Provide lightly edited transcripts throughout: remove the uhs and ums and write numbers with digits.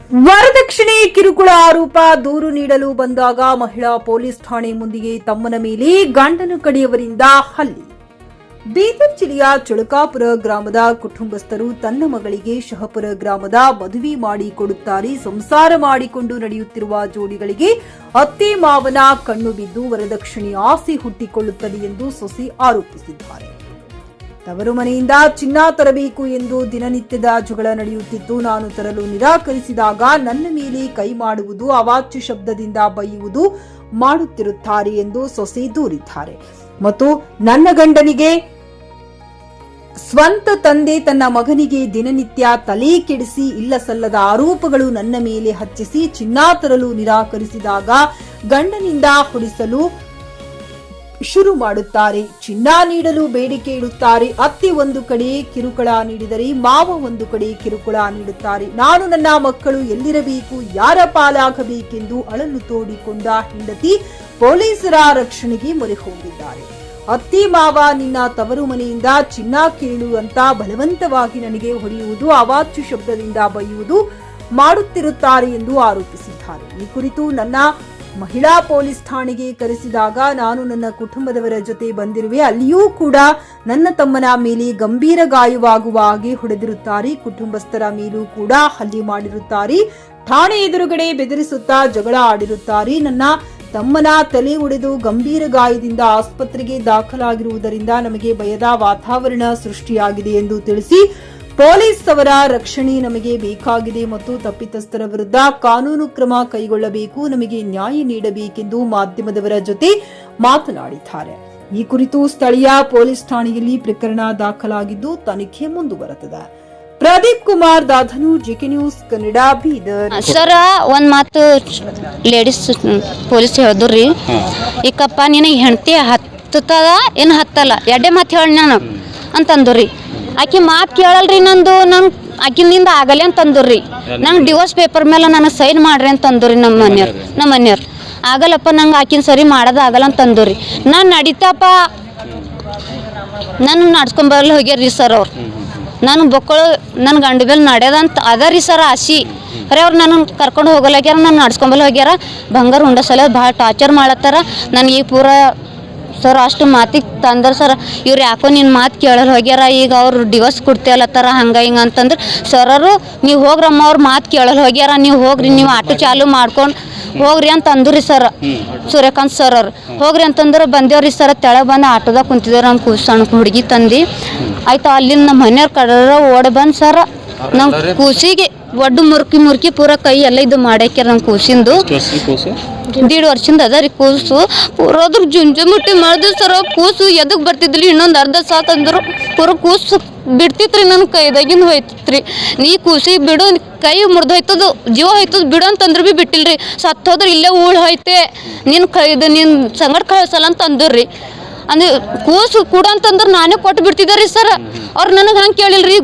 ವರದಕ್ಷಿಣೆ ಕಿರುಕುಳ ಆರೋಪ ದೂರು ನೀಡಲು ಬಂದಾಗ ಮಹಿಳಾ ಪೊಲೀಸ್ ಠಾಣೆ ಮುಂದಿಗೆ ತಮ್ಮನ ಮೇಲೆ ಗಂಡನ ಕಡೆಯವರಿಂದ ಹಲ್ಲೆ. ಬೀದರ್ ಜಿಲ್ಲೆಯ ಚಳಕಾಪುರ ಗ್ರಾಮದ ಕುಟುಂಬಸ್ಥರು ತನ್ನ ಮಗಳಿಗೆ ಶಹಪುರ ಗ್ರಾಮದ ಮದುವೆ ಮಾಡಿಕೊಡುತ್ತಾರೆ. ಸಂಸಾರ ಮಾಡಿಕೊಂಡು ನಡೆಯುತ್ತಿರುವ ಜೋಡಿಗಳಿಗೆ ಅತ್ತೆ ಮಾವನ ಕಣ್ಣು ಬಿದ್ದು ವರದಕ್ಷಿಣೆ ಆಸೆ ಹುಟ್ಟಿಕೊಳ್ಳುತ್ತದೆ ಎಂದು ಸೊಸೆ ಆರೋಪಿಸಿದ್ದಾರೆ. ತವರು ಮನೆಯಿಂದ ಚಿನ್ನ ತರಬೇಕು ಎಂದು ದಿನನಿತ್ಯದ ಜಗಳ ನಡೆಯುತ್ತಿದ್ದು, ನಾನು ತರಲು ನಿರಾಕರಿಸಿದಾಗ ನನ್ನ ಮೇಲೆ ಕೈ ಮಾಡುವುದು, ಅವಾಚ್ಯ ಶಬ್ದದಿಂದ ಬೈಯುವುದು ಮಾಡುತ್ತಿರುತ್ತಾರೆ ಎಂದು ಸೊಸೆ ದೂರಿದ್ದಾರೆ. ಮತ್ತು ನನ್ನ ಗಂಡನಿಗೆ ಸ್ವಂತ ತಂದೆ ತನ್ನ ಮಗನಿಗೆ ದಿನನಿತ್ಯ ತಲೆ ಕೆಡಿಸಿ ಇಲ್ಲಸಲ್ಲದ ಆರೋಪಗಳು ನನ್ನ ಮೇಲೆ ಹಚ್ಚಿಸಿ ಚಿನ್ನ ತರಲು ನಿರಾಕರಿಸಿದಾಗ ಗಂಡನಿಂದ ಹೊಡಿಸಲು ಶುರು ಮಾಡುತ್ತಾರೆ. ಚಿನ್ನ ನೀಡಲು ಬೇಡಿಕೆ ಇಡುತ್ತಾರೆ. ಅತ್ತೆ ಒಂದು ಕಡೆ ಕಿರುಕುಳ ನೀಡಿದರೆ ಮಾವ ಒಂದು ಕಡೆ ಕಿರುಕುಳ ನೀಡುತ್ತಾರೆ. ನಾನು ನನ್ನ ಮಕ್ಕಳು ಎಲ್ಲಿರಬೇಕು, ಯಾರ ಪಾಲಾಗಬೇಕೆಂದು ಅಳಲು ತೋಡಿಕೊಂಡ ಹೆಂಡತಿ ಪೊಲೀಸರ ರಕ್ಷಣೆಗೆ ಮೊರೆ ಹೋಗಿದ್ದಾರೆ. ಅತ್ತೆ ಮಾವ ನಿನ್ನ ತವರು ಮನೆಯಿಂದ ಚಿನ್ನ ಕೇಳು ಅಂತ ಬಲವಂತವಾಗಿ ನನಗೆ ಹೊಡೆಯುವುದು, ಅವಾಚ್ಯ ಶಬ್ದದಿಂದ ಬೈಯುವುದು ಮಾಡುತ್ತಿರುತ್ತಾರೆ ಎಂದು ಆರೋಪಿಸಿದ್ದಾರೆ. ಈ ಕುರಿತು ನನ್ನ ಮಹಿಳಾ ಪೊಲೀಸ್ ಠಾಣೆಗೆ ಕರೆಸಿದಾಗ ನಾನು ನನ್ನ ಕುಟುಂಬದವರ ಜೊತೆ ಬಂದಿರುವೆ. ಅಲ್ಲಿಯೂ ಕೂಡ ನನ್ನ ತಮ್ಮನ ಮೇಲೆ ಗಂಭೀರ ಗಾಯವಾಗುವ ಹಾಗೆ ಹೊಡೆದಿರುತ್ತಾರೆ. ಕುಟುಂಬಸ್ಥರ ಮೇಲೂ ಕೂಡ ಹಲ್ಲೆ ಮಾಡಿರುತ್ತಾರೆ. ಠಾಣೆ ಎದುರುಗಡೆ ಬೆದರಿಸುತ್ತಾ ಜಗಳ ಆಡಿರುತ್ತಾರೆ. ನನ್ನ ತಮ್ಮನ ತಲೆ ಒಡೆದು ಗಂಭೀರ ಗಾಯದಿಂದ ಆಸ್ಪತ್ರೆಗೆ ದಾಖಲಾಗಿರುವುದರಿಂದ ನಮಗೆ ಭಯದ ವಾತಾವರಣ ಸೃಷ್ಟಿಯಾಗಿದೆ ಎಂದು ತಿಳಿಸಿ, ಪೊಲೀಸ್ ಅವರ ರಕ್ಷಣೆ ನಮಗೆ ಬೇಕಾಗಿದೆ ಮತ್ತು ತಪ್ಪಿತಸ್ಥರ ವಿರುದ್ಧ ಕಾನೂನು ಕ್ರಮ ಕೈಗೊಳ್ಳಬೇಕು, ನಮಗೆ ನ್ಯಾಯ ನೀಡಬೇಕೆಂದು ಮಾಧ್ಯಮದವರ ಜೊತೆ ಮಾತನಾಡಿದ್ದಾರೆ. ಈ ಕುರಿತು ಸ್ಥಳೀಯ ಪೊಲೀಸ್ ಠಾಣೆಯಲ್ಲಿ ಪ್ರಕರಣ ದಾಖಲಾಗಿದ್ದು ತನಿಖೆ ಮುಂದುವರೆದಿದೆ. ಪ್ರದೀಪ್ ಕುಮಾರ್ ದಾಧನು, GK news Kannada, Bidar. Sir, ಒಂದ್ ಮಾತು ಲೇಡೀಸ್ ಪೊಲೀಸ್ ಹೇಳಿದ್ರಿ, ಈಕಪ್ಪ ನಿನಗೆ ಹೆಂಡತಿ ಹತ್ತದ ಏನು ಹತ್ತಲ್ಲ, ಎಡ್ಡೆ ಮಾತು ಹೇಳಿ ನಾನು ಅಂತಂದ್ರಿ. ಆಕಿ ಮಾತು ಕೇಳಲ್ರಿ, ನಂದು ಆಕಿನಿಂದ ಆಗಲ್ಲ ಅಂತಂದ್ರಿ. ನಂಗೆ ಡಿವೋರ್ಸ್ ಪೇಪರ್ ಮೇಲೆ ನನಗೆ ಸೈನ್ ಮಾಡ್ರಿ ಅಂತಂದ್ರಿ ನಮ್ಮ ಮನೆಯವ್ರು. ಆಗಲ್ಲಪ್ಪ, ನಂಗೆ ಆಕಿನ ಸರಿ ಮಾಡೋದಾಗಲ್ಲ ಅಂತಂದ್ರಿ. ನಾನು ನಡೀತಪ್ಪ, ನನ್ನ ನಡ್ಸ್ಕೊಂಬರಲ್ಲ ಹೋಗ್ಯಾರ್ರಿ ಸರ್ ಅವ್ರು. ನಾನು ಬೊಕ್ಕಳು ನನ್ನ ಗಂಡ ಮೇಲೆ ನಡೆಯೋದಂತ ಅದರಿ ಸರ್ ಆಸಿ ಖರೆ. ಅವ್ರು ನನ್ನ ಕರ್ಕೊಂಡು ಹೋಗಲಾಗ್ಯಾರ, ನಾನು ನಡ್ಸ್ಕೊಂಬಲ್ಲ ಹೋಗ್ಯಾರ. ಬಂಗಾರ ಉಂಡ ಸಲ ಭಾಳ ಟಾರ್ಚರ್ ಮಾಡತ್ತಾರ ನನಗೆ ಪೂರ ಸರ್. ಅಷ್ಟು ಮಾತಿಗೆ ತಂದ್ರ ಸರ್, ಇವ್ರು ಯಾಕೋ ನಿನ್ನ ಮಾತು ಕೇಳಲು ಹೋಗ್ಯಾರ, ಈಗ ಅವ್ರು ಡಿವೋರ್ಸ್ ಕೊಡ್ತೇಲತ್ತಾರ ಹಂಗೆ ಹಿಂಗೆ ಅಂತಂದ್ರೆ ಸರರು, ನೀವು ಹೋಗ್ರಮ್ಮ, ಅವ್ರ ಮಾತು ಕೇಳಲು ಹೋಗ್ಯಾರ, ನೀವು ಹೋಗ್ರಿ, ನೀವು ಆಟೋ ಚಾಲು ಮಾಡ್ಕೊಂಡು ಹೋಗ್ರಿ ಅಂತ ಅಂದ್ರಿ ಸರ್. ಸೂರ್ಯಕಾಂತ್ ಸರ್ ಅವ್ರು ಹೋಗ್ರಿ ಅಂತಂದ್ರೆ ಬಂದೇವ್ರಿ ಸರ್. ತೆಳಗೆ ಬಂದು ಆಟೋದಾಗ ಕುಂತಿದ್ದೇವೆ. ನಮ್ಮ ಸಣ್ಣ ಹುಡುಗಿ ತಂದು ಆಯ್ತು, ಅಲ್ಲಿಂದ ನಮ್ಮ ಮನೆಯವ್ರ ಕಡರ ಓಡಿ ಬಂದು ಸರ್, ನಮ್ಮ ಕೂಸಿಗೆ ಒಡ್ಡು ಮುರುಕಿ ಪೂರ ಕೈ ಎಲ್ಲ ಇದು ಮಾಡ್ಯಾಕ್ಯಾರ. ನಮ್ಮ ಕೂಸಿಂದು 1.5 ವರ್ಷದಿಂದ ಅದ ರೀ ಕೂಸು. ಪೂರಾದ್ರ ಜುಂಜುಮುಟ್ಟಿ ಮಾಡಿದ್ರು ಸರ್. ಕೂಸು ಎದಕ್ಕೆ ಬರ್ತಿದ್ರಿ, ಇನ್ನೊಂದು ಅರ್ಧ ಸಾಕಂದ್ರು ಪೂರ ಕೂಸು ಬಿಡ್ತಿತ್ರಿ, ನನ್ನ ಕೈದಾಗಿಂದ ಹೋಯ್ತಿತ್ರಿ. ನೀ ಕೂಸಿಗೆ ಬಿಡು, ಕೈ ಮುರಿದೋಯ್ತದು, ಜೀವ ಹೋಯ್ತದ ಬಿಡು ಅಂತಂದ್ರೆ ಭೀ ಬಿಟ್ಟಿಲ್ರಿ. ಸತ್ತೋದ್ರೆ ಇಲ್ಲೇ ಉಳ್ ಹೋಯ್ತೆ, ನಿನ್ನ ಕೈದು ನಿನ್ನ ಸಂಗಡ ಕಳ್ಸಲ್ಲ ಅಂತ ಅಂದ್ರಿ. ಅಂದ್ರೆ ಕೂಸು ಕೂಡ ಅಂತಂದ್ರೆ ನಾನೇ ಕೊಟ್ಟು ಬಿಡ್ತಿದ್ದಾರಿ ಸರ್. ಅವ್ರು ನನಗೆ ಹಂಗೆ ಕೇಳಿಲ್ರಿ,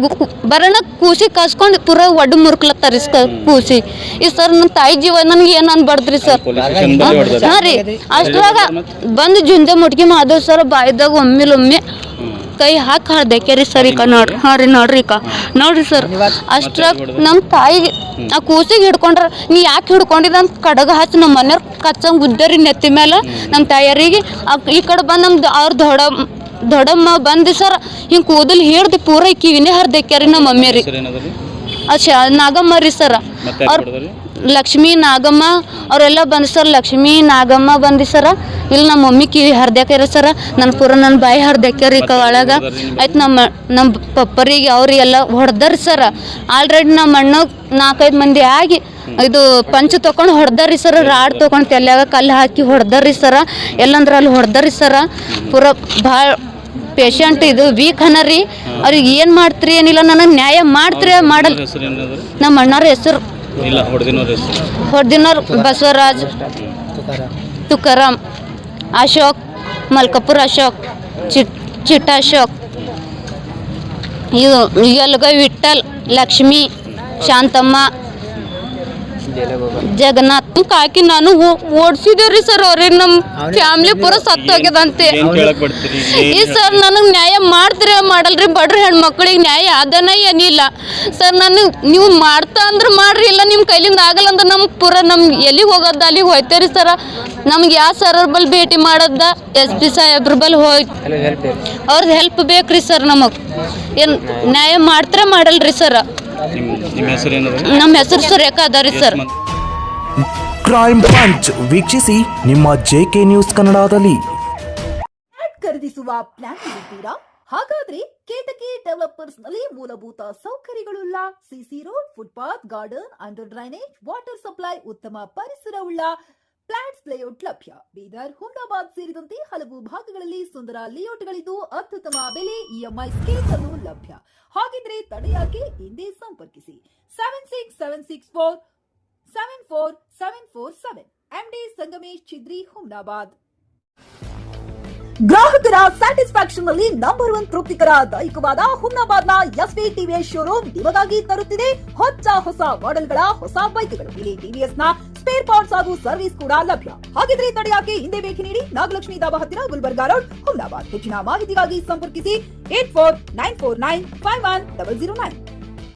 ಬರೋಣ ಕೂಸಿ ಕಸ್ಕೊಂಡು ಪೂರ ಒಡ್ಡು ಮುರುಕ್ಲತ್ತಾರಿ ಕೂಸಿ. ಈ ಸರ್ ನನ್ನ ತಾಯಿ ಜೀವ ನನಗೆ ಏನು ಅನ್ಬಾರ್ದ್ರಿ ಸರ್. ಹಾಂ ರೀ, ಅಷ್ಟ್ರಾಗ ಬಂದು ಜುಂಜ ಮುಟ್ಗಿ ಮಾಡಿದ್ರು ಸರ್. ಬಾಯ್ದಾಗ ಒಮ್ಮೆಲೊಮ್ಮೆ ಕೈ ಹಾಕಿ ಹಾಡ್ದೇಕ್ಯಾರಿ ಸರ್. ಈಗ ನೋಡ್ರಿ, ಹಾಂ ರೀ, ನೋಡ್ರಿ ಸರ್. ಅಷ್ಟ್ರಾಗ ನಮ್ಮ ತಾಯಿಗೆ ಆ ಕೂಸಿಗೆ ಹಿಡ್ಕೊಂಡ್ರ, ನೀ ಯಾಕೆ ಹಿಡ್ಕೊಂಡಿದ್ದ ಅಂತ ಕಡಗ ಹಚ್ಚಿ ನಮ್ಮ ಮನೆಯವ್ರು ಕಚ್ಚಂಗೆ ಬುದ್ದರಿ ನೆತ್ತಿ ಮೇಲೆ. ನಮ್ಮ ತಾಯಿಯರಿಗೆ ಈ ಕಡೆ ಬಂದು ನಮ್ದು ಅವ್ರ ದೊಡ್ಡಮ್ಮ ಬಂದು ಸರ್ ಹಿಂಗೆ ಕೂದಲು ಹಿಡ್ದು ಪೂರ ಕಿವಿನೇ ಹರಿದಕ್ಯಾರಿ ನಮ್ಮ ಮಮ್ಮಿಯರಿ. ನಾಗಮ್ಮ ರೀ ಸರ್. ಅವ್ರು ಲಕ್ಷ್ಮೀ ನಾಗಮ್ಮ ಅವರೆಲ್ಲ ಬಂದು ಸರ್. ಲಕ್ಷ್ಮೀ ನಾಗಮ್ಮ ಬಂದು ಸರ, ಇಲ್ಲಿ ನಮ್ಮ ಮಮ್ಮಿ ಕಿವಿ ಹರಿದ್ಯಾಕ್ಯಾರ ಸರ. ನನ್ನ ಬಾಯಿ ಹರಿದ್ಯಾಕ್ಯಾರ ಈಗ ಒಳಗೆ. ಆಯ್ತು, ನಮ್ಮ ಪಪ್ಪರಿಗೆ ಅವ್ರಿಗೆಲ್ಲ ಹೊಡೆದಾರಿ ಸರ. ಆಲ್ರೆಡಿ ನಮ್ಮ ಅಣ್ಣ 4-5 ಮಂದಿ ಆಗಿ ಇದು ಪಂಚ ತೊಗೊಂಡು ಹೊಡೆದಾರಿ ಸರ. ರಾಡ್ ತೊಗೊಂಡು ತೆಲ್ಯಾಗ ಕಲ್ಲು ಹಾಕಿ ಹೊಡೆದಾರಿ ಸರ. ಎಲ್ಲಂದ್ರೆ ಅಲ್ಲಿ ಹೊಡೆದಾರಿ ಸರ. ಪೂರ ಭಾಳ ಪೇಷಂಟ್ ಇದು ವೀಕ್ ಅನರಿ. ಅವ್ರಿಗೆ ಏನು ಮಾಡ್ತೀರಿ ಏನಿಲ್ಲ, ನನಗೆ ನ್ಯಾಯ ಮಾಡ್ತೀರಿ ಮಾಡಲ್. ನಮ್ಮ ಅಣ್ಣವ್ರ ಹೆಸರು ಹೊಡೆದಿನವ್ರು ಬಸವರಾಜ್, ತುಕಾರಾಮ್, ಅಶೋಕ್, ಮಲ್ಕಾಪುರ ಅಶೋಕ್, ಚಿಟ್ಟ ಅಶೋಕ್, ಇದು ಎಲ್ಗ ವಿಠಲ್, ಲಕ್ಷ್ಮಿ, ಶಾಂತಮ್ಮ, ಜಗನ್ನಾಥ್ ಕಾಕಿ ನಾನು ಓಡಿಸಿದೇವ್ರಿ ಸರ್ ಅವ್ರಿಗೆ ನಮ್ಮ ಫ್ಯಾಮಿಲಿ ಪೂರ ಸತ್ತೋಗ್ಯದಂತೆ ಈ ಸರ್ ನನಗೆ ನ್ಯಾಯ ಮಾಡ್ತೀರಿ ಮಾಡಲ್ರಿ ಬಡ್ರಿ ಹೆಣ್ಮಕ್ಳಿಗೆ ನ್ಯಾಯ ಅದನ್ನ ಏನಿಲ್ಲ ಸರ್ ನಾನು ನೀವು ಮಾಡ್ತಾ ಅಂದ್ರೆ ಮಾಡ್ರಿ ಇಲ್ಲ ನಿಮ್ಮ ಕೈಲಿಂದ ಆಗಲ್ಲ ಅಂದ್ರೆ ನಮ್ಗೆ ಪೂರ ನಮ್ಗೆ ಎಲ್ಲಿಗೆ ಹೋಗೋದ ಅಲ್ಲಿಗೆ ಹೋಯ್ತೇರಿ ಸರ ನಮ್ಗೆ ಯಾವ ಸರ್ ಬಲ್ ಭೇಟಿ ಮಾಡೋದ SP ಸಾಹೇಬ್ರ ಬಲ್ ಹೋಯ್ತು ಅವ್ರದ್ದು ಹೆಲ್ಪ್ ಬೇಕ್ರಿ ಸರ್ ನಮಗೆ ಏನು ನ್ಯಾಯ ಮಾಡ್ತಾರೆ ಮಾಡಲ್ರಿ ಸರ್ ನಮ್ಮ ಹೆಸರು ಸುರೇಖಾ ಅದಾರಿ ಸರ್ ಕ್ರೈಮ್ ಪಂಚ್ ವೀಕ್ಷಿಸಿ ನಿಮ್ಮ JK ನ್ಯೂಸ್ ಕನ್ನಡದಲ್ಲಿ. ಖರೀದಿಸುವ ಪ್ಲಾನ್ ಇದ್ದೀರಾ? ಹಾಗಾದ್ರೆ ಕೇತಕಿ ಡೆವಲಪರ್ಸ್ ನಲ್ಲಿ ಮೂಲಭೂತ ಸೌಕರ್ಯಗಳುಳ್ಳ CC road, footpath, garden, under drainage, water supply, ಉತ್ತಮ ಪರಿಸರವುಳ್ಳ ಫ್ಲಾಟ್ಸ್ ಲೇಔಟ್ ಲಭ್ಯ. ಬೀದರ್, ಹುಮ್ನಾಬಾದ್ ಸೇರಿದಂತೆ ಹಲವು ಭಾಗಗಳಲ್ಲಿ ಸುಂದರ ಲೇಔಟ್ಗಳಿದ್ದು ಅತ್ಯುತ್ತಮ ಬೆಲೆ, EMI ಸ್ಕೀಮ್ಸ್ ಅನ್ನು ಲಭ್ಯ. ಹಾಗಿದ್ರೆ ತಡೆಯಾಕೆ ಹಿಂದೆ ಸಂಪರ್ಕಿಸಿ 7676474747 MD ಸಂಗಮೇಶ್ ಚಿದ್ರಿ, ಹುಮ್ನಾಬಾದ್. ಗ್ರಾಹಕರ ಸ್ಯಾಟಿಸ್ಫ್ಯಾಕ್ಷನ್ ನಲ್ಲಿ ನಂಬರ್ 1 ತೃಪ್ತಿಕರ ದೈಹಿಕವಾದ ಹುಮ್ನಾಬಾದ್ನ SV TVS ಶೋರೂಮ್ ನಿಮಗಾಗಿ ತರುತ್ತಿದೆ ಹೊಸ ಮಾಡೆಲ್ಗಳ ಹೊಸ ಬೈಕ್ಗಳು. ಇಲ್ಲಿ TVS ನ ಸ್ಪೇರ್ ಪಾರ್ಟ್ಸ್ ಹಾಗೂ ಸರ್ವಿಸ್ ಕೂಡ ಲಭ್ಯ. ಹಾಗಿದ್ರೆ ತಡೆಯಾಕೆ ಹಿಂದೆ ಭೇಟಿ ನೀಡಿ ನಾಗಲಕ್ಷ್ಮಿ ಧಾಬಾ ಹತ್ತಿರ, ಗುಲ್ಬರ್ಗಾ ರೋಡ್, ಹುಮ್ನಾಬಾದ್. ಹೆಚ್ಚಿನ ಮಾಹಿತಿಗಾಗಿ ಸಂಪರ್ಕಿಸಿ 8494951009.